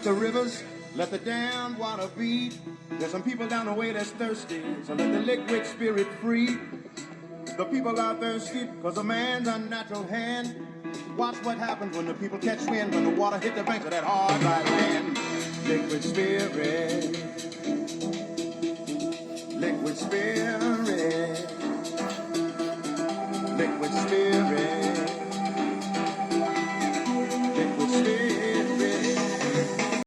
the rivers, let the damned water beat. There's some people down the way that's thirsty, so let the liquid spirit free. The people are thirsty because of man's unnatural hand. Watch what happens when the people catch wind, when the water hit the banks of that hard, dry land. Liquid spirit, liquid spirit, liquid spirit.